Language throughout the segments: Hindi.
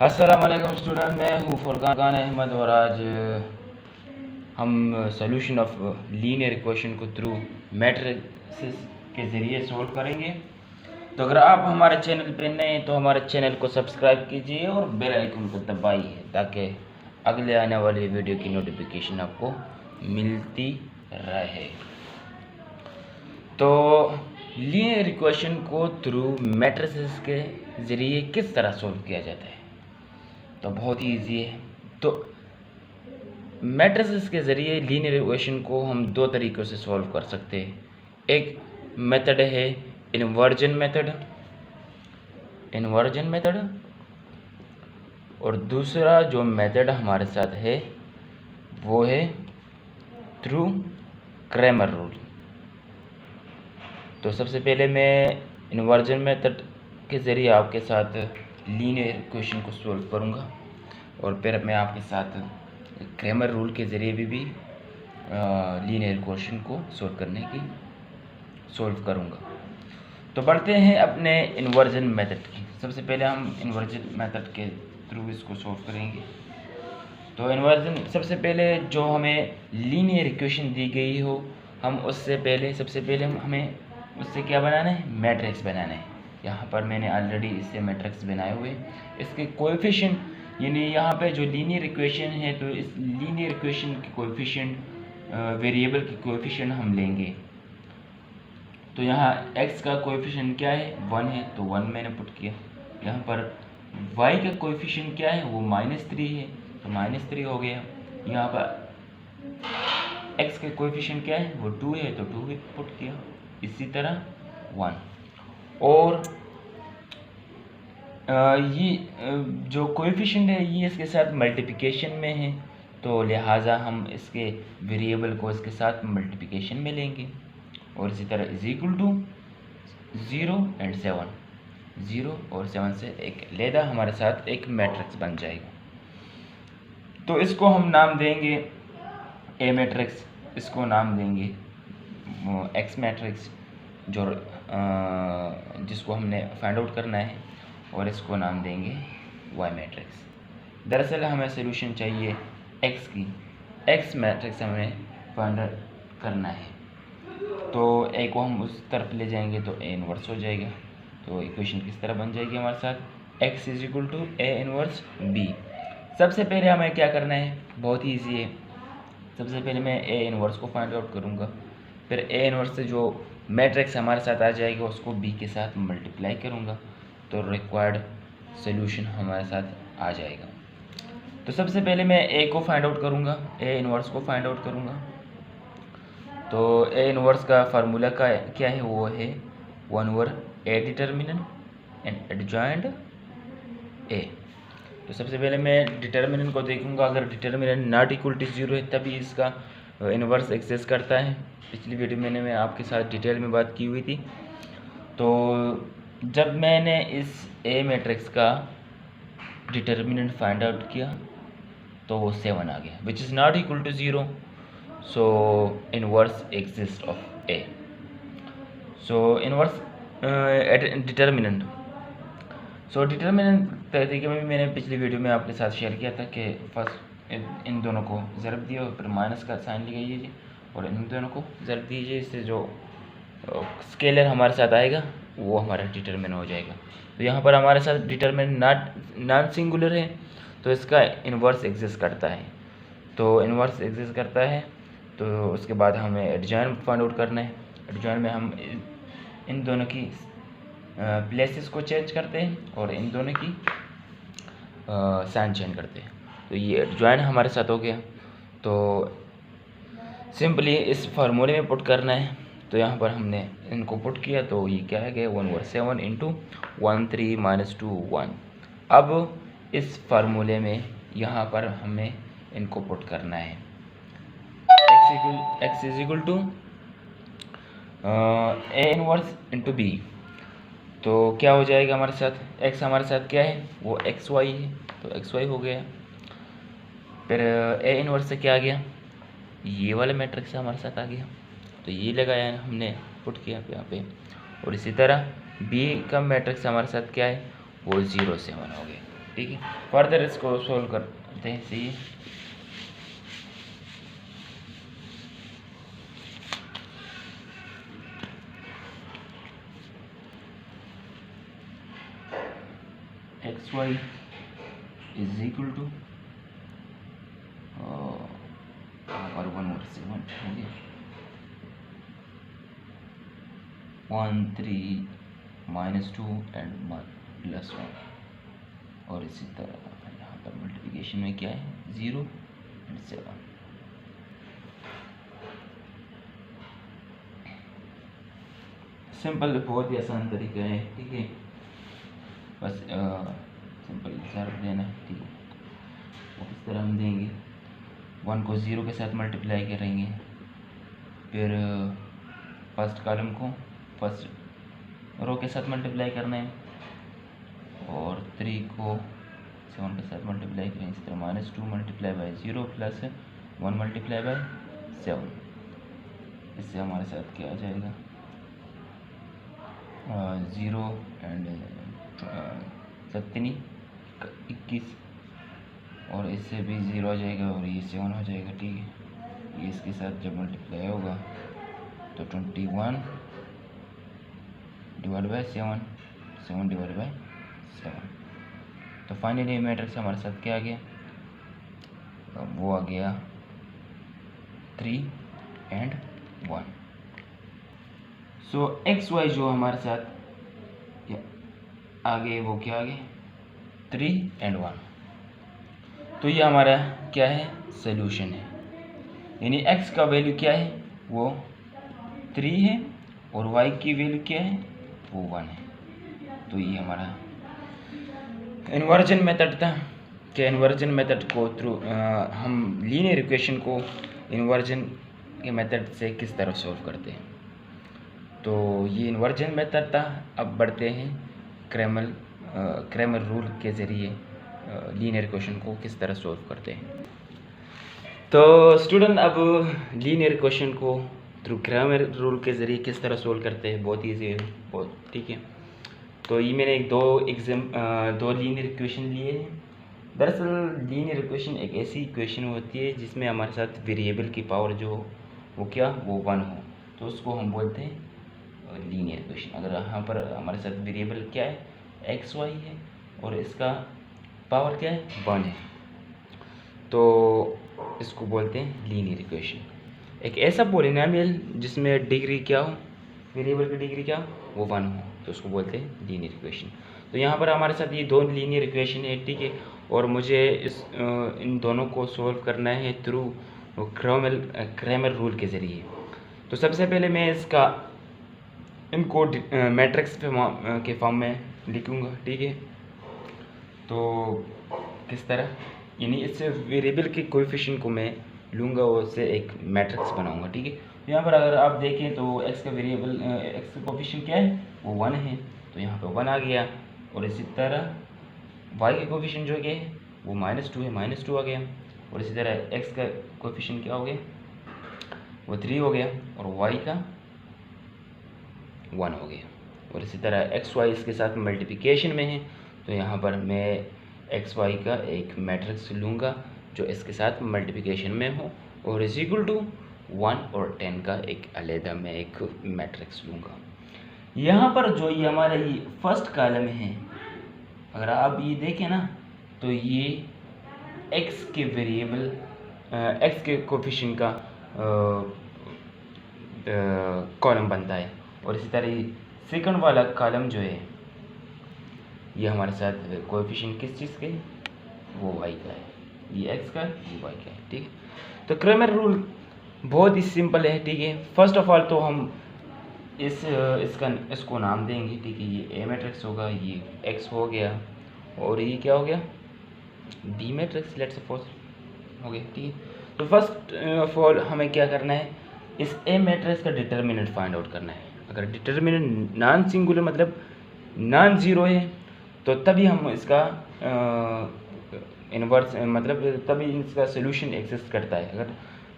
अस्सलाम वालेकुम स्टूडेंट, मैं हूँ फुरकान अहमद और आज हम सोल्यूशन ऑफ लीनियर इक्वेशन को थ्रू मैट्रिसेस के ज़रिए सॉल्व करेंगे। तो अगर आप हमारे चैनल पे नए हैं तो हमारे चैनल को सब्सक्राइब कीजिए और बेल आइकन को दबाइए ताकि अगले आने वाली वीडियो की नोटिफिकेशन आपको मिलती रहे। तो लीनियर इक्वेशन को थ्रू मैट्रिसेस के ज़रिए किस तरह सॉल्व किया जाता है? तो बहुत ही ईजी है। तो मैट्रिसेस के ज़रिए लीनियर इक्वेशन को हम दो तरीक़ों से सॉल्व कर सकते हैं। एक मेथड है इन्वर्जन मेथड और दूसरा जो मेथड हमारे साथ है वो है थ्रू क्रैमर रूल। तो सबसे पहले मैं इन्वर्जन मेथड के ज़रिए आपके साथ लीनियर इक्वेशन को सॉल्व करूंगा और फिर मैं आपके साथ क्रैमर रूल के ज़रिए भी लीनियर इक्वेशन को सॉल्व करूंगा। तो बढ़ते हैं अपने इन्वर्जन मेथड की। सबसे पहले हम इन्वर्जन मेथड के थ्रू इसको सॉल्व करेंगे। तो इन्वर्जन सबसे पहले जो हमें लीनियर इक्वेशन दी गई हो हम सबसे पहले हमें उससे क्या बनाना है, मैट्रिक्स बनाना है। यहाँ पर मैंने ऑलरेडी इससे मैट्रिक्स बनाए हुए। इसके कोएफिशिएंट यानी यहाँ पे जो लीनियर इक्वेशन है तो इस लीनियर इक्वेशन के कोएफिशिएंट वेरिएबल की कोएफिशिएंट हम लेंगे। तो यहाँ x का कोएफिशिएंट क्या है, 1 है, तो 1 मैंने पुट किया। यहाँ पर y का कोएफिशिएंट क्या है, वो -3 है, तो -3 हो गया। यहाँ पर x का कोएफिशिएंट क्या है, वो 2 है, तो 2 पुट किया। इसी तरह 1 और ये जो कोएफिशिएंट है ये इसके साथ मल्टीप्लिकेशन में है, तो लिहाजा हम इसके वेरिएबल को इसके साथ मल्टीप्लिकेशन में लेंगे। और इसी तरह इज इक्वल टू 0 और 7, 0 और 7 से एक लेदा हमारे साथ एक मैट्रिक्स बन जाएगा। तो इसको हम नाम देंगे ए मैट्रिक्स, इसको नाम देंगे एक्स मैट्रिक्स जो जिसको हमने फाइंड आउट करना है, और इसको नाम देंगे वाई मैट्रिक्स। दरअसल हमें सोल्यूशन चाहिए एक्स की, एक्स मैट्रिक्स हमें फाइंड करना है। तो ए को हम उस तरफ ले जाएंगे तो ए इनवर्स हो जाएगा। तो इक्वेशन किस तरह बन जाएगी हमारे साथ, x is equal to A inverse B. सबसे पहले हमें क्या करना है, बहुत ही ईजी है। सबसे पहले मैं ए इनवर्स को फाइंड आउट करूँगा, फिर ए इनवर्स से जो मैट्रिक्स हमारे साथ आ जाएगा उसको बी के साथ मल्टीप्लाई करूँगा, तो रिक्वायर्ड सोल्यूशन हमारे साथ आ जाएगा। तो सबसे पहले मैं ए को फाइंड आउट करूँगा, ए इनवर्स को फाइंड आउट करूँगा। तो ए इनवर्स का फार्मूला का क्या है, वो है 1/a determinant and adjoint A. तो सबसे पहले मैं डिटर्मिनेंट को देखूंगा। अगर डिटर्मिनेंट नॉट इक्वल टू 0 है तभी इसका इनवर्स एग्जिस्ट करता है। पिछली वीडियो में मैं आपके साथ डिटेल में बात की हुई थी। तो जब मैंने इस ए मैट्रिक्स का डिटर्मिनेंट फाइंड आउट किया तो वो 7 आ गया, which is not equal to 0, so inverse exist of A. So inverse determinant. So determinant तरीके में भी मैंने पिछली वीडियो में आपके साथ शेयर किया था कि फर्स्ट इन दोनों को ज़रब दिया और फिर माइनस का साइन लीजिए और इन दोनों को ज़रब दीजिए। इससे जो स्केलर हमारे साथ आएगा वो हमारा डिटरमिनेंट हो जाएगा। तो यहाँ पर हमारे साथ डिटरमिनेंट नॉन सिंगुलर है, तो इसका इन्वर्स एग्जिस्ट करता है। तो इन्वर्स एग्जिस्ट करता है तो उसके बाद हमें एडजॉइंट फाइंड आउट करना है। एडजॉइंट में हम इन दोनों की प्लेसेस को चेंज करते हैं और इन दोनों की साइन चेंज करते हैं। तो ये एडजॉइंट हमारे साथ हो गया। तो सिंपली इस फार्मूले में पुट करना है। तो यहाँ पर हमने इनको पुट किया तो ये क्या है गया 1/7 इंटू 13 - 2 1। अब इस फार्मूले में यहाँ पर हमें इनको पुट करना है, x is equal to A inverse into B. तो क्या हो जाएगा हमारे साथ, x हमारे साथ क्या है, वो xy है, तो xy हो गया। फिर ए इनवर्स से क्या आ गया, ये वाला मैट्रिक्स हमारे साथ आ गया, तो ये लगाया हमने पुट किया यहाँ पे। और इसी तरह b का मैट्रिक्स हमारे साथ क्या है, वो 0 7 हो गया। ठीक है। फर्दर इसको सोल्व करते हैं। सही है, X Y is equal to 1/7 हो गया, 1 3 -2 एंड +1, और इसी तरह यहाँ पर मल्टीप्लिकेशन में क्या है 0 एंड 7। सिंपल, बहुत ही आसान तरीका है, ठीक है। बस सिंपल ज़रूर देना है, ठीक है। और इस तरह हम देंगे 1 को 0 के साथ मल्टीप्लाई करेंगे, फिर फर्स्ट कॉलम को फर्स्ट रो के साथ मल्टीप्लाई करना है, और 3 को 7 के साथ मल्टीप्लाई करेंगे। इस तरह -2 multiply by 0 plus 1 multiply by 7। इससे हमारे साथ क्या आ जाएगा 0 एंड 7 21, और इससे भी 0 आ जाएगा और ये 7 हो जाएगा, ठीक है। ये इसके साथ जब मल्टीप्लाई होगा तो 21 डिवाइड बाई 7, 7 डिवाइड बाई 7। तो फाइनली मैट्रिक्स हमारे साथ क्या आ गया, वो आ गया 3 एंड 1। सो एक्स वाई जो हमारे साथ आगे वो क्या आ गए 3 एंड 1। तो ये हमारा क्या है सोल्यूशन है, यानी x का वैल्यू क्या है वो 3 है और y की वैल्यू क्या है वो 1 है। तो ये हमारा इन्वर्जन मेथड था कि इन्वर्जन मेथड को थ्रू हम लीनियर इक्वेशन को इन्वर्जन के मेथड से किस तरह सॉल्व करते हैं। तो ये इन्वर्जन मेथड था। अब बढ़ते हैं क्रैमर रूल के ज़रिए लीनियर इक्वेशन को किस तरह सॉल्व करते हैं। तो स्टूडेंट अब लीनियर इक्वेशन को थ्रू क्रैमर रूल के ज़रिए किस तरह सॉल्व करते हैं, बहुत ईजी है, बहुत ठीक है। तो ये मैंने दो लीनियर इक्वेशन लिए हैं। दरअसल लीनियर इक्वेशन एक ऐसी इक्वेशन होती है जिसमें हमारे साथ वेरिएबल की पावर जो वो 1 हो, तो उसको हम बोलते हैं लीनियर इक्वेशन। अगर यहाँ पर हमारे साथ वेरिएबल क्या है एक्स वाई है और इसका पावर क्या है 1 है, तो इसको बोलते हैं लीनियर इक्वेशन। एक ऐसा पॉलिनोमियल जिसमें डिग्री क्या हो, वेरिएबल की डिग्री क्या हो वो 1 हो, तो उसको बोलते हैं लीनियर इक्वेशन। तो यहाँ पर हमारे साथ ये 2 लीनियर इक्वेशन है, ठीक है। और मुझे इन दोनों को सॉल्व करना है थ्रू क्रैमर रूल के ज़रिए। तो सबसे पहले मैं इनको मैट्रिक्स के फॉर्म में लिखूँगा, ठीक है। तो किस तरह, यानी इससे वेरिएबल के कोएफिशिएंट को मैं लूँगा और उससे एक मैट्रिक्स बनाऊँगा, ठीक है। यहाँ पर अगर आप देखें तो x का कोएफिशिएंट क्या है वो 1 है, तो यहाँ पर 1 आ गया। और इसी तरह y का कोएफिशिएंट जो है वो -2 है, -2 आ गया। और इसी तरह x का कोएफिशिएंट क्या हो गया वो 3 हो गया, और y का 1 हो गया। और इसी तरह एक्स वाई इसके साथ मल्टीप्लिकेशन में है, तो यहाँ पर मैं एक्स वाई का एक मैट्रिक्स लूँगा जो इसके साथ मल्टीप्लिकेशन में हो, और इज इक्वल टू 1 और 10 का एक अलहदा मैं एक मैट्रिक्स लूँगा। यहाँ पर जो ये हमारा ये फर्स्ट कॉलम है, अगर आप ये देखें ना तो ये एक्स के वेरिएबल एक्स के कोएफिशिएंट का कॉलम बनता है। और इसी तरह सेकंड वाला कॉलम जो है ये हमारे साथ कोएफिशिएंट किस चीज़ के वो y का है, ये x का ये y का है, ठीक है। तो क्रैमर रूल बहुत ही सिंपल है, ठीक है। फर्स्ट ऑफ ऑल तो हम इसको नाम देंगे, ठीक है। ये A मैट्रिक्स होगा, ये x हो गया, और ये क्या हो गया B मैट्रिक्स लेट्स सपोज हो गया, ठीक है। तो फर्स्ट ऑफ ऑल हमें क्या करना है, इस A मैट्रिक्स का डिटर्मिनेंट फाइंड आउट करना है। अगर डिटर्मिनेंट नॉन सिंगुलर मतलब नॉन ज़ीरो है तो तभी हम इसका इन्वर्स मतलब तभी इसका सोल्यूशन एग्जिस्ट करता है। अगर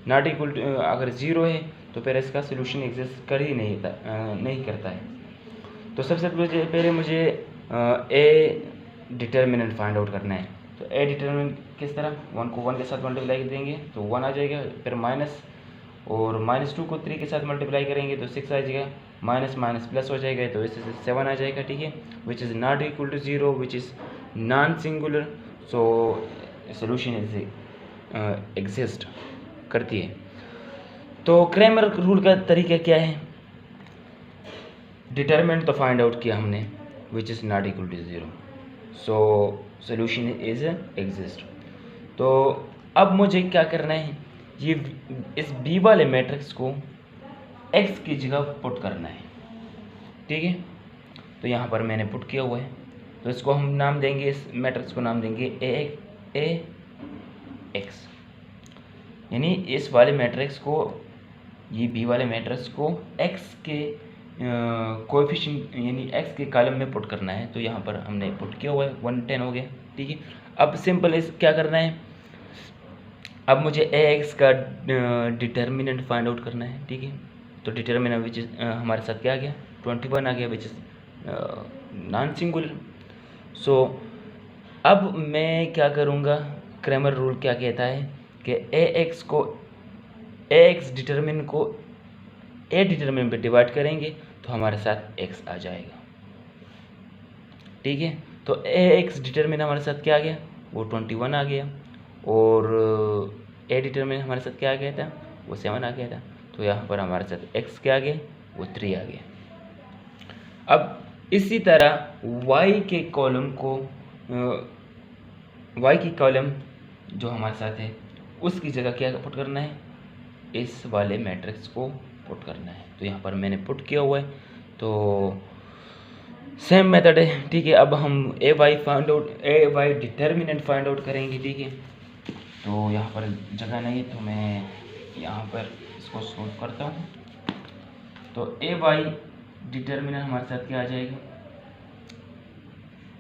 नॉट इक्वल टू अगर ज़ीरो है तो फिर इसका सोल्यूशन एग्जिस्ट कर ही नहीं करता है। तो सबसे पहले मुझे डिटर्मिनेंट फाइंड आउट करना है। तो ए डिटर्मिनेंट किस तरह, 1 को 1 के साथ मल्टीप्लाई देंगे तो 1 आ जाएगा, फिर माइनस, और -2 को 3 के साथ मल्टीप्लाई करेंगे तो 6 आ जाएगा, माइनस माइनस प्लस हो जाएगा तो इससे 7 आ जाएगा, ठीक है। Which is not equal to 0, which is non singular, so solution is exist करती है। तो क्रैमर रूल का तरीका क्या है, डिटरमिनेंट तो फाइंड आउट किया हमने, which is not equal to 0, so solution is exist. तो अब मुझे क्या करना है, ये इस बी वाले मैट्रिक्स को एक्स की जगह पुट करना है, ठीक है। तो यहाँ पर मैंने पुट किया हुआ है, तो इसको हम नाम देंगे, इस मैट्रिक्स को नाम देंगे ए एक्स, यानी इस वाले मैट्रिक्स को, ये बी वाले मैट्रिक्स को एक्स के कोएफिशिएंट यानी एक्स के कॉलम में पुट करना है। तो यहाँ पर हमने पुट किया हुआ है, 110 हो गया, ठीक है। अब सिंपल इस क्या करना है, अब मुझे ए एक्स का डिटर्मिनेंट फाइंड आउट करना है, ठीक है। तो डिटर्मिनेंट विच इज हमारे साथ क्या आ गया, 21 आ गया, विच इज नॉन सिंगुलर। सो अब मैं क्या करूँगा, क्रैमर रूल क्या कहता है कि ए एक्स डिटर्मिनेंट को ए डिटर्मिनेंट पे डिवाइड करेंगे तो हमारे साथ एक्स आ जाएगा, ठीक है। तो ए एक्स डिटर्मिनेंट हमारे साथ क्या आ गया, वो 21 आ गया, और ए डिटर्मिनेंट हमारे साथ क्या आ गया था, वो 7 आ गया था। तो यहाँ पर हमारे साथ एक्स क्या आ गया, वो 3 आ गया। अब इसी तरह वाई के कॉलम को, वाई की कॉलम जो हमारे साथ है उसकी जगह क्या पुट करना है, इस वाले मैट्रिक्स को पुट करना है। तो यहाँ पर मैंने पुट किया हुआ है, तो सेम मेथड है, ठीक है। अब हम ए वाई डिटर्मिनेंट फाइंड आउट करेंगे, ठीक है। तो यहाँ पर जगह नहीं तो मैं यहाँ पर इसको सोल्व करता हूँ। तो ए वाई डिटर्मिनेंट हमारे साथ क्या आ जाएगा,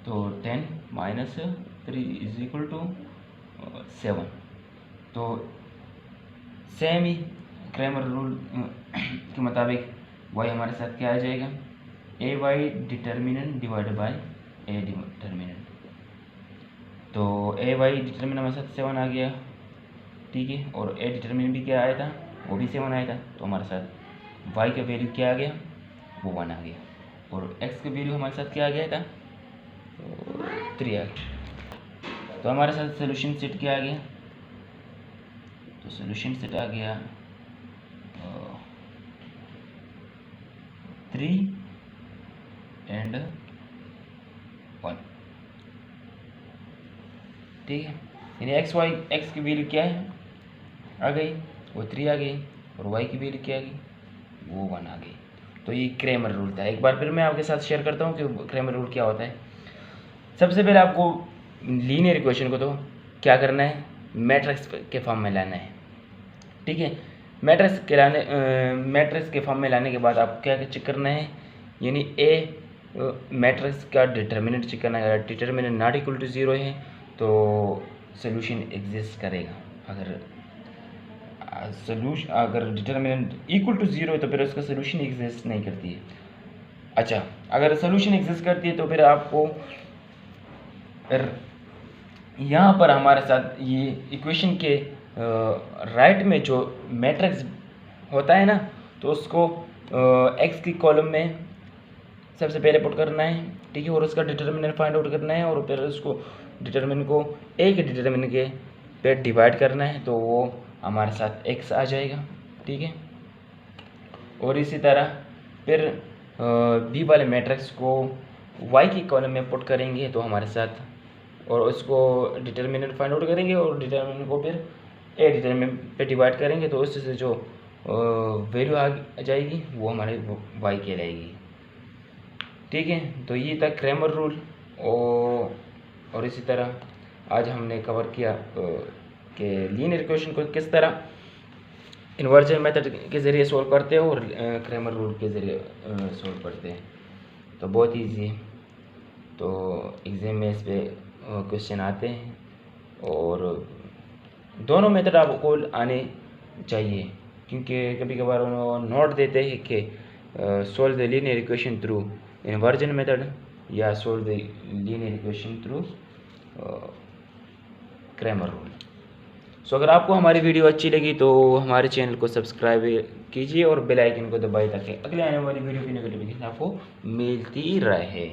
तो 10 - 3 = 7। तो सेम ही क्रैमर रूल के मुताबिक वाई हमारे साथ क्या आ जाएगा, A Y determinant divide by A determinant. तो ए वाई डिटर्मिनेंट हमारे साथ 7 आ गया, ठीक है, और ए डिटर्मिनेंट भी क्या आया था, वो भी 7 आया था। तो हमारे साथ वाई का वैल्यू क्या आ गया, वो 1 आ गया, और एक्स का वैल्यू हमारे साथ क्या आ गया था, 3 आ गया। तो हमारे साथ सोल्यूशन सेट क्या आ गया, तो सोल्यूशन सेट आ गया 3 and 1, ठीक है। यानी एक्स की वैल्यू क्या है, आ गई, वो 3 आ गई, और वाई की वैल्यू क्या आ गई, वो 1 आ गई। तो ये क्रैमर रूल था। एक बार फिर मैं आपके साथ शेयर करता हूँ कि क्रैमर रूल क्या होता है। सबसे पहले आपको लीनियर इक्वेशन को तो क्या करना है, मैट्रिक्स के फॉर्म में लाना है, ठीक है। मैट्रिक्स के फॉर्म में लाने के बाद आपको क्या चेक करना है, यानी ए मैट्रिक्स का डिटर्मिनेंट चेक करना है। अगर डिटर्मिनेंट नॉट इक्वल टू 0 है तो सोल्यूशन एग्जिस्ट करेगा। अगर डिटर्मिनेंट इक्वल टू 0 है तो फिर उसका सोल्यूशन एग्जिस्ट नहीं करती है। अच्छा, अगर सोल्यूशन एग्जिस्ट करती है तो फिर आपको यहाँ पर हमारे साथ ये इक्वेशन के राइट में जो मैट्रिक्स होता है ना, तो उसको एक्स की कॉलम में सबसे पहले पुट करना है, ठीक है, और उसका डिटर्मिनेंट फाइंड आउट करना है, और फिर उसको डिटर्मिनेंट को ए के डिटर्मिनेंट के पे डिवाइड करना है, तो वो हमारे साथ एक्स आ जाएगा, ठीक है। और इसी तरह फिर बी वाले मैट्रिक्स को वाई की कॉलम में पुट करेंगे तो हमारे साथ, और उसको डिटर्मिनेंट फाइंड आउट करेंगे, और डिटर्मिनेंट को फिर ए डिटर्मिनेंट पे डिवाइड करेंगे, तो उससे जो वैल्यू आ जाएगी वो हमारे वाई कहलाएगी, ठीक है। तो ये था क्रैमर रूल। और इसी तरह आज हमने कवर किया कि लीनियर इक्वेशन को किस तरह इन्वर्जन मेथड के ज़रिए सॉल्व करते हैं और क्रैमर रूल के ज़रिए सॉल्व करते हैं। तो बहुत ईजी है। तो एग्ज़ाम में इस पर क्वेश्चन आते हैं, और दोनों मेथड आपको आने चाहिए, क्योंकि कभी कभार उन्होंने नोट देते हैं कि solve the linear equation through inversion method, या solve the linear equation through Cramer rule. So अगर आपको हमारी वीडियो अच्छी लगी तो हमारे चैनल को सब्सक्राइब कीजिए और बेल आइकन को दबाइए ताकि अगले आने वाली वीडियो की नोटिफिकेशन आपको मिलती रहे।